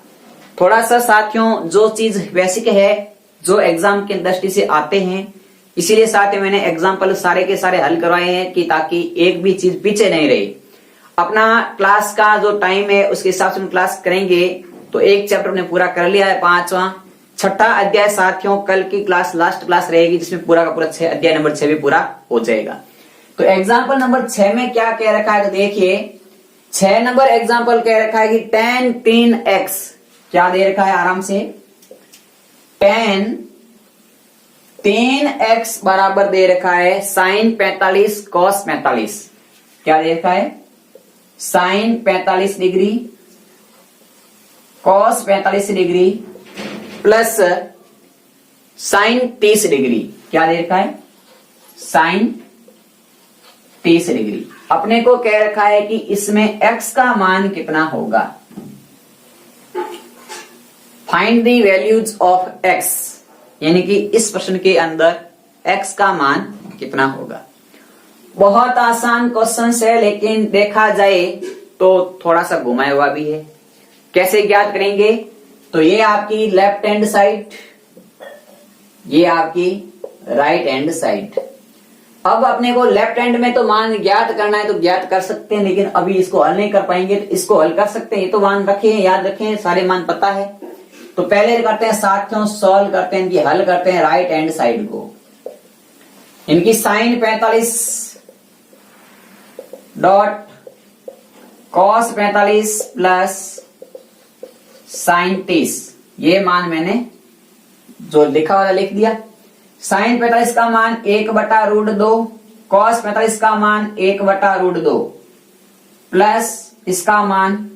थोड़ा सा साथियों जो चीज बेसिक है, जो एग्जाम की दृष्टि से आते हैं, इसीलिए साथियों मैंने एग्जाम्पल सारे के सारे हल करवाए हैं कि ताकि एक भी चीज पीछे नहीं रही। अपना क्लास का जो टाइम है उसके हिसाब से हम क्लास करेंगे। तो एक चैप्टर ने पूरा कर लिया है 5वां। 6ठा अध्याय साथियों कल की क्लास लास्ट क्लास रहेगी, जिसमें पूरा का पूरा अध्याय नंबर 6 भी पूरा हो जाएगा। तो एग्जाम्पल नंबर 6 में क्या कह रखा है, तो देखिए 6 नंबर एग्जाम्पल कह रखा है कि tan 3x क्या दे रखा है, आराम से tan 3x बराबर दे रखा है sin 45 cos 45। क्या दे रखा है, sin 45 degree cos 45 degree plus sin 30 degree. क्या दे रखा है, sin 30 डिग्री। अपने को कह रखा है कि इसमें x का मान कितना होगा। Find the values of x, यानी कि इस प्रश्न के अंदर x का मान कितना होगा। बहुत आसान क्वेश्चन है, लेकिन देखा जाए तो थोड़ा सा घुमाया हुआ भी है। कैसे ज्ञात करेंगे, तो ये आपकी लेफ्ट हैंड साइड, ये आपकी राइट हैंड साइड। अब अपने को लेफ्ट हैंड में तो मान ज्ञात करना है तो ज्ञात कर सकते हैं, लेकिन अभी इसको हल नहीं कर पाएंगे, तो इसको हल कर सकते हैं। ये तो मान रखे हैं, याद रखें, सारे मान पता है। तो पहले करते हैं साथियों, सॉल्व करते हैं, इनकी हल करते हैं राइट हैंड साइड को। इनकी sine 45 dot cos 45 plus sine 30, ये मान मैंने जो लिखा वाला लिख दिया। साइन 45 का मान 1/√2, कॉस 45 का मान 1/√2 प्लस इसका मान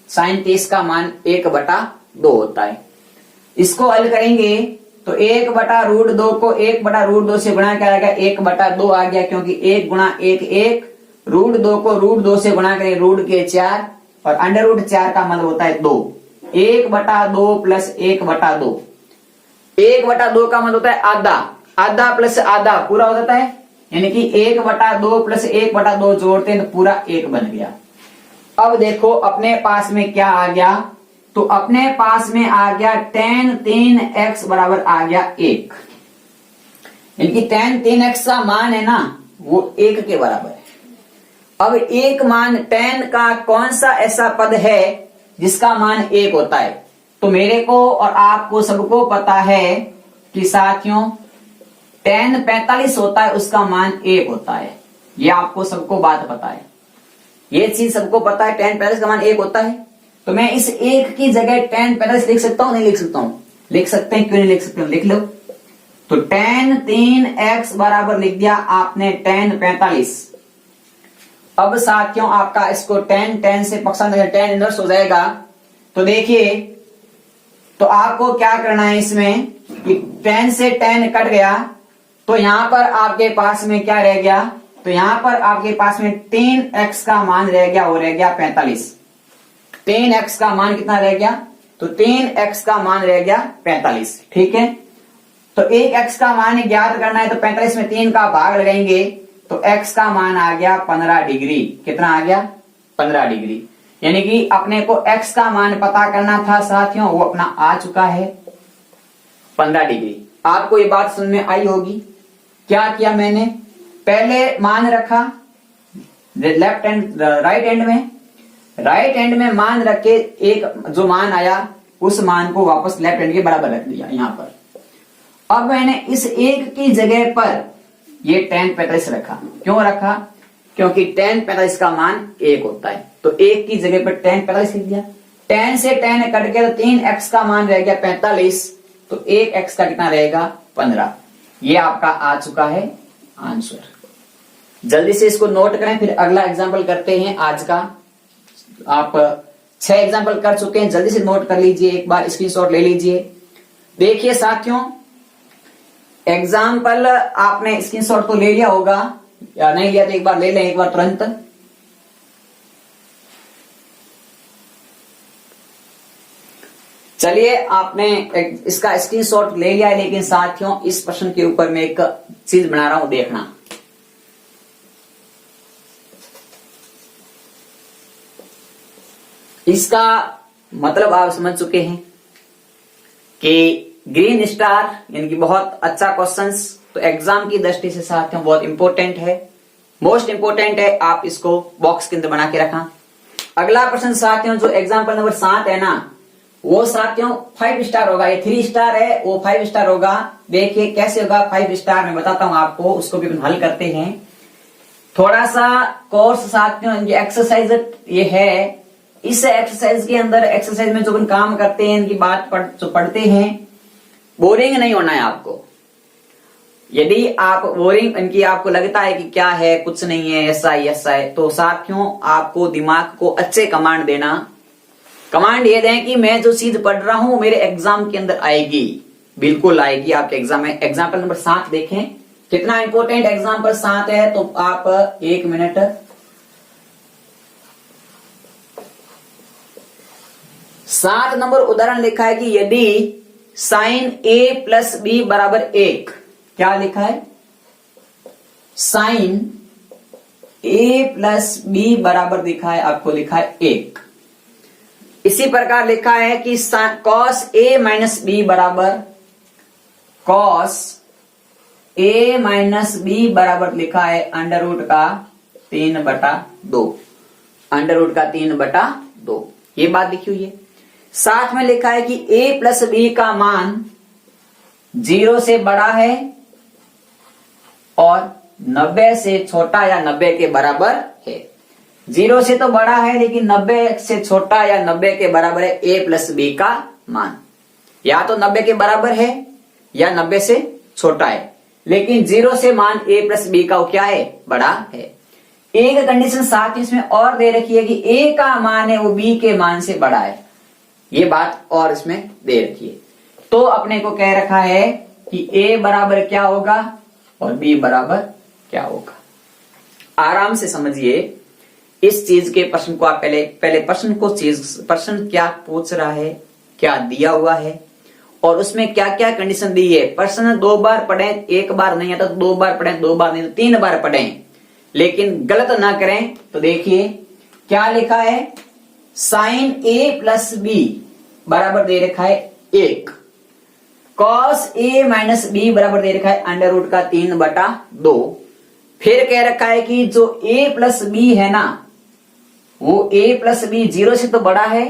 साइन 30 का मान 1/2 होता है। इसको हल करेंगे तो 1/√2 को 1/√2 से गुणा किया जाएगा, 1/2 आ गया, क्योंकि 1 गुणा 1 1, √2 को √2 से गुणा करें √4, और √4 का मतलब होता है 2। 1/2 प्लस 1/2, 1/2 का मतलब होता है आधा, आधा प्लस आधा पूरा हो जाता है, यानी कि 1/2 प्लस 1/2 जोड़ते हैं तो पूरा 1 बन गया। अब देखो अपने पास में क्या आ गया, तो अपने पास में आ गया tan 3x बराबर आ गया 1, यानी कि tan 3x का मान है ना वो 1 के बराबर है। अब एक मान tan का कौन सा ऐसा पद है जिसका मान 1 होता है, तो मेरे को और आपको सबको पता है कि साथियों tan 45 होता है, उसका मान 1 होता है। ये आपको सबको बात पता है, ये चीज सबको पता है, tan 45 का मान 1 होता है। तो मैं इस 1 की जगह tan 45 लिख सकता हूं, नहीं लिख सकता हूं? लिख सकते हैं, क्यों नहीं लिख सकते हैं, लिख लो। तो tan 3x बराबर लिख दिया आपने tan 45। अब साथियों आपका इसको tan से पक्षांतर tan इनवर्स हो जाएगा। तो देखिए, तो आपको क्या करना है इसमें कि tan से tan कट गया, तो यहां पर आपके पास में क्या रह गया, तो यहां पर आपके पास में 3x का मान रह गया, वो रह गया 45। 3x का मान कितना रह गया, तो 3x का मान रह गया 45। ठीक है, तो 1x का मान ज्ञात करना है, तो 45 में 3 का भाग लगाएंगे, तो x का मान आ गया 15 डिग्री। कितना आ गया, 15 डिग्री। यानी कि अपने को x का मान पता करना था साथियों, वो अपना आ चुका है 15 डिग्री। आपको ये बात समझ में आई होगी। क्या किया मैंने, पहले मान रखा लेफ्ट हैंड राइट हैंड में मान रख के एक जो मान आया उस मान को वापस लेफ्ट हैंड के बराबर रख दिया यहां पर। अब मैंने इस 1 की जगह पर ये tan 45 रखा। क्यों रखा, क्योंकि tan 45 का मान 1 होता है, तो 1 की जगह पर tan 45 लिख दिया। tan से tan कट गया, तो 3x का मान रह गया 45, तो 1x का कितना रहेगा 15। ये आपका आ चुका है आंसर। जल्दी से इसको नोट करें, फिर अगला एग्जाम्पल करते हैं आज का। आप 6 एग्जाम्पल कर चुके हैं, जल्दी से नोट कर लीजिए, एक बार स्क्रीनशॉट ले लीजिए। देखिए साथियों, एग्जाम्पल आपने स्क्रीनशॉट तो ले लिया होगा, या नहीं लिया तो एक बार ले लें, एक बार तुरंत। चलिए, आपने इसका स्क्रीनशॉट ले लिया है, लेकिन साथियों इस प्रश्न के ऊपर मैं एक चीज बना रहा हूं, देखना। इसका मतलब आप समझ चुके हैं कि ग्रीन स्टार यानी कि बहुत अच्छा क्वेश्चंस, तो एग्जाम की दृष्टि से साथियों बहुत इंपॉर्टेंट है, मोस्ट इंपॉर्टेंट है। आप इसको बॉक्स के अंदर बना के रखा। अगला प्रश्न साथियों जो एग्जाम्पल नंबर 7 है ना, वो साथियों 5 स्टार होगा। ये 3 स्टार है, वो 5 स्टार होगा। देखिए कैसे होगा 5 स्टार, मैं बताता हूं आपको, उसको भी हल करते हैं। थोड़ा सा कोर्स साथियों, ये एक्सरसाइज ये है, इस एक्सरसाइज के अंदर एक्सरसाइज में जो अपन काम करते हैं, इनकी बात जो पढ़ते हैं, बोरिंग नहीं होना है आपको। यदि आप बोरिंग इनकी आपको लगता है कि क्या है, कुछ नहीं है, ऐसा है, तो साथियों आपको दिमाग को अच्छे कमांड देना। कमांड ये दें कि मैं जो चीज पढ़ रहा हूं मेरे एग्जाम के अंदर आएगी, बिल्कुल आएगी आपके एग्जाम में। एग्जाम्पल नंबर 7 देखें, कितना इंपॉर्टेंट एग्जाम्पल 7 है। तो आप 1 मिनट 7 नंबर उदाहरण लिखा है कि यदि साइन a प्लस बी बराबर 1, क्या लिखा है, साइन a प्लस बी बराबर लिखा है, आपको लिखा है 1। इसी प्रकार लिखा है कि कॉस a माइनस बी बराबर, कॉस a माइनस बी बराबर लिखा है अंडर रूट का 3/2, अंडर रूट का 3/2, ये बात लिखी हुई है। साथ में लिखा है कि a प्लस बी का मान 0 से बड़ा है और 90 से छोटा या 90 के बराबर है। 0 से तो बड़ा है लेकिन 90 से छोटा या 90 के बराबर है a प्लस बी का मान, या तो 90 के बराबर है या 90 से छोटा है, लेकिन 0 से मान a प्लस बी का क्या है, बड़ा है। एक कंडीशन साथ इसमें और दे रखी है कि a का मान है वो b के मान से बड़ा है, ये बात और इसमें दे रखी है। तो अपने को कह रखा है कि a बराबर क्या होगा और b बराबर क्या होगा। आराम से समझिए इस चीज के प्रश्न को आप पहले प्रश्न क्या पूछ रहा है, क्या दिया हुआ है और उसमें क्या क्या कंडीशन दी है। प्रश्न 2 बार पढ़ें, 1 बार नहीं आता तो 2 बार पढ़ें, 2 बार नहीं तो 3 बार पढ़ें, लेकिन गलत ना करें। तो देखिए क्या लिखा है, साइन a प्लस बी बराबर दे रखा है 1, कॉस a माइनस बी बराबर दे रखा है अंडर रूट का 3/2। फिर कह रखा है कि जो a प्लस बी है ना, वो a प्लस बी 0 से तो बड़ा है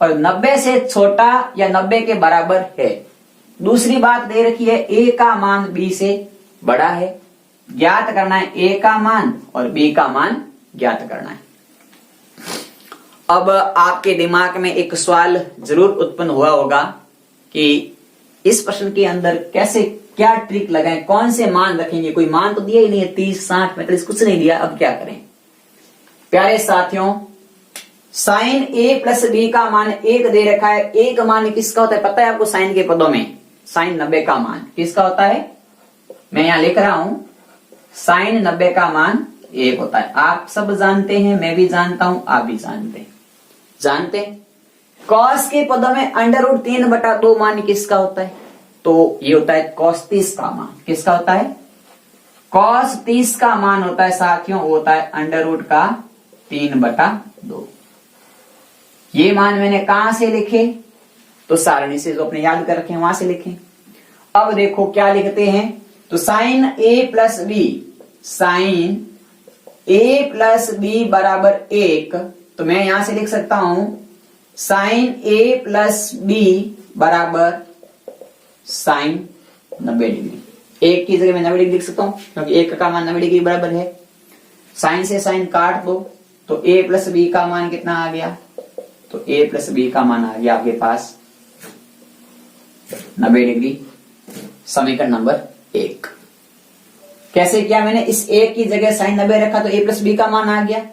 और 90 से छोटा या 90 के बराबर है। दूसरी बात दे रखी है a का मान b से बड़ा है, ज्ञात करना है a का मान और b का मान ज्ञात करना है। अब आपके दिमाग में एक सवाल जरूर उत्पन्न हुआ होगा कि इस प्रश्न के अंदर कैसे क्या ट्रिक लगाएं, कौन से मान रखेंगे, कोई मान तो दिया ही नहीं है, 30, 60, 45 कुछ नहीं दिया, अब क्या करें। प्यारे साथियों, साइन a प्लस बी का मान 1 दे रखा है। 1 मान किसका होता है पता है आपको, साइन के पदों में साइन 90 का मान किसका होता है, मैं यहां लिख रहा हूं, साइन 90 का मान 1 होता है। आप सब जानते हैं, मैं भी जानता हूं, आप भी जानते हैं। कॉस के पदों में अंडर रूट 3/2 मान किसका होता है, तो ये होता है कॉस 30 का मान। किसका होता है, कॉस 30 का मान होता है साथियों, वो होता है अंडर रूट का 3/2। ये मान मैंने कहां से लिखे, तो सारणी से जो अपने याद कर रखे हैं वहां से लिखे। अब देखो क्या लिखते हैं, तो sine a plus B, sine a plus B बराबर 1, तो मैं यहां से लिख सकता हूं साइन a प्लस बी बराबर साइन 90 डिग्री। 1 की जगह मैं 90 डिग्री लिख सकता हूं क्योंकि 1 का मान 90 डिग्री बराबर है। साइन से साइन काट दो तो a प्लस बी का मान कितना आ गया, तो a प्लस बी का मान आ गया आपके पास 90 डिग्री। समीकरण नंबर 1 कैसे किया मैंने, इस 1 की जगह साइन 90 रखा तो a प्लस बी का मान आ गया।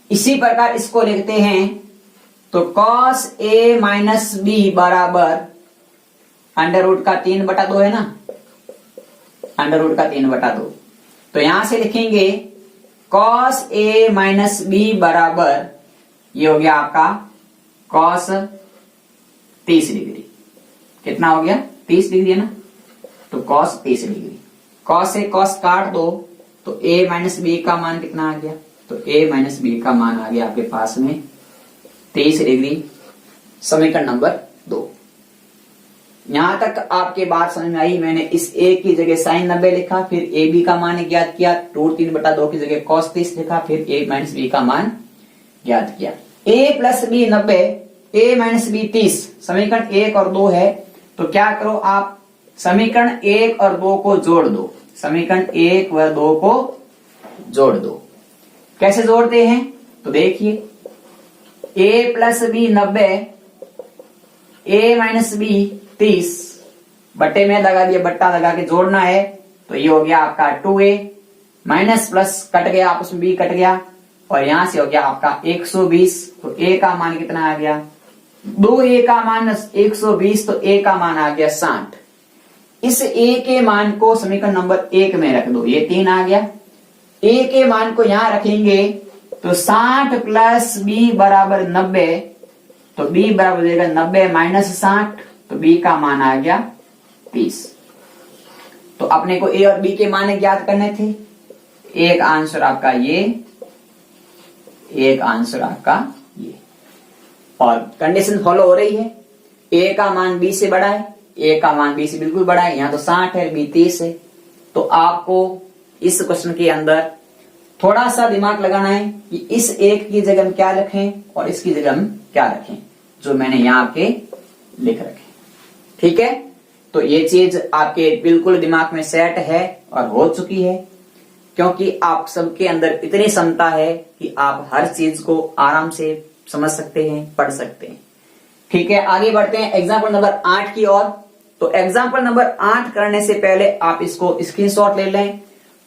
इसी प्रकार इसको लिखते हैं तो कॉस a माइनस बी बराबर अंडर रूट का 3/2 है ना, अंडर रूट का 3/2। तो यहां से लिखेंगे कॉस a माइनस बी बराबर, ये हो गया आपका कॉस 30 डिग्री। कितना हो गया, 30 डिग्री है ना, तो कॉस 30 डिग्री। कॉस से कॉस काट दो तो a माइनस बी का मान कितना आ गया, तो a माइनस बी का मान आ गया आपके पास में 30 डिग्री। समीकरण नंबर 2। यहां तक आपके बात समझ में आई। मैंने इस a की जगह साइन 90 लिखा, फिर a b का मान ज्ञात किया, रूट 3/2 की जगह cos 30 लिखा, फिर a माइनस बी का मान ज्ञात किया। a plus B 90, a minus B 30, समीकरण 1 और 2 है। तो क्या करो आप, समीकरण 1 और 2 को जोड़ दो, समीकरण 1 व 2 को जोड़ दो। कैसे जोड़ते हैं, तो देखिए a plus B 90, a minus B 30, बट्टे में लगा दिया, बट्टा लगा के जोड़ना है। तो ये हो गया आपका 2a, माइनस प्लस कट गया, आपस में b कट गया और यहां से हो गया आपका 120। तो a का मान कितना आ गया, 2a का मान 120, तो a का मान आ गया 60। इस a के मान को समीकरण नंबर 1 में रख दो, ये 3 आ गया। a के मान को यहां रखेंगे तो 60 प्लस b बराबर 90, तो b बराबर हो जाएगा 90 माइनस 60, तो b का मान आ गया 30। तो अपने को a और b के मान ज्ञात करने थे। एक आंसर आपका ये, एक आंसर आपका ये, और कंडीशन फॉलो हो रही है। a का मान b से बड़ा है, a का मान b से बिल्कुल बड़ा है, यहां तो 60 है, b 30 है। तो आपको इस क्वेश्चन के अंदर थोड़ा सा दिमाग लगाना है कि इस एक की जगह हम क्या रखें और इसकी जगह हम क्या रखें, जो मैंने यहां आपके लिख रखे। ठीक है, तो ये चीज आपके बिल्कुल दिमाग में सेट है और हो चुकी है, क्योंकि आप सबके अंदर इतनी क्षमता है कि आप हर चीज को आराम से समझ सकते हैं, पढ़ सकते हैं। ठीक है, आगे बढ़ते हैं एग्जाम्पल नंबर 8 की ओर। तो एग्जाम्पल नंबर 8 करने से पहले आप इसको स्क्रीनशॉट ले लें,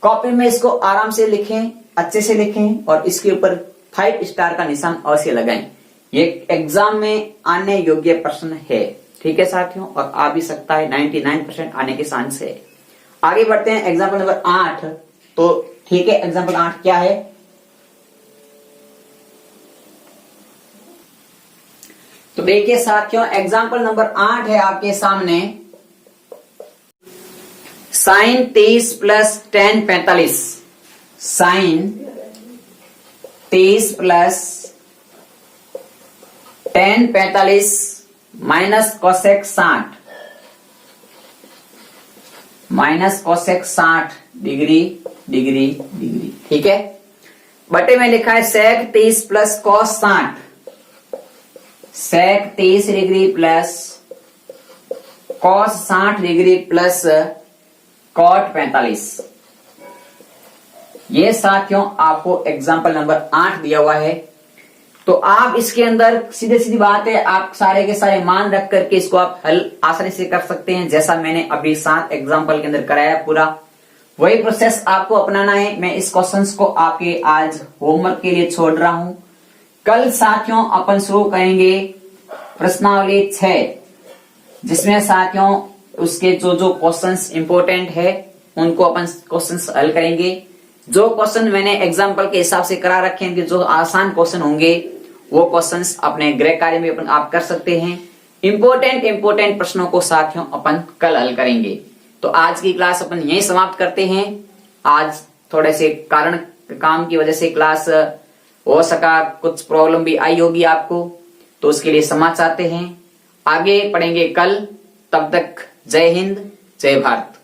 कॉपी में इसको आराम से लिखें, अच्छे से लिखें, और इसके ऊपर 5 स्टार का निशान अवश्य लगाएं। ये एग्जाम में आने योग्य प्रश्न है। ठीक है साथियों, और आ भी सकता है, 99% आने के चांस है। आगे बढ़ते हैं एग्जाम्पल नंबर 8। तो ठीक है, एग्जाम्पल 8 क्या है? तो देखिए साथियों, एग्जाम्पल नंबर 8 है आपके सामने। Sine 30 plus tan 45, sine 30 plus tan 45 minus cosec 60, minus cosec 60 degree degree degree. ठीक है, बटे में लिखा है sec 30 plus cos 60, sec 30 degree plus cos 60 degree plus cot 45। ये साथियों आपको एग्जाम्पल नंबर 8 दिया हुआ है। तो आप इसके अंदर सीधे सीधी बात है, आप सारे के सारे मान रख करके इसको आप हल आसानी से कर सकते हैं, जैसा मैंने अभी 7 एग्जाम्पल के अंदर कराया पूरा वही प्रोसेस आपको अपनाना है। मैं इस क्वेश्चंस को आपके आज होमवर्क के लिए छोड़ रहा हूं। कल साथियों अपन शुरू करेंगे प्रश्नावली 6, जिसमें साथियों उसके जो जो क्वेश्चंस इंपॉर्टेंट है उनको अपन क्वेश्चंस हल करेंगे। जो क्वेश्चन मैंने एग्जाम्पल के हिसाब से करा रखे हैं कि जो आसान क्वेश्चन होंगे वो क्वेश्चंस अपने गृह कार्य में अपन आप कर सकते हैं। इंपॉर्टेंट प्रश्नों को साथियों अपन कल हल करेंगे। तो आज की क्लास अपन यहीं समाप्त करते हैं। आज थोड़े से कारण काम की वजह से क्लास हो सका, कुछ प्रॉब्लम भी आई होगी आपको, तो उसके लिए क्षमा चाहते हैं। आगे पढ़ेंगे कल, तब तक जय हिंद, जय भारत।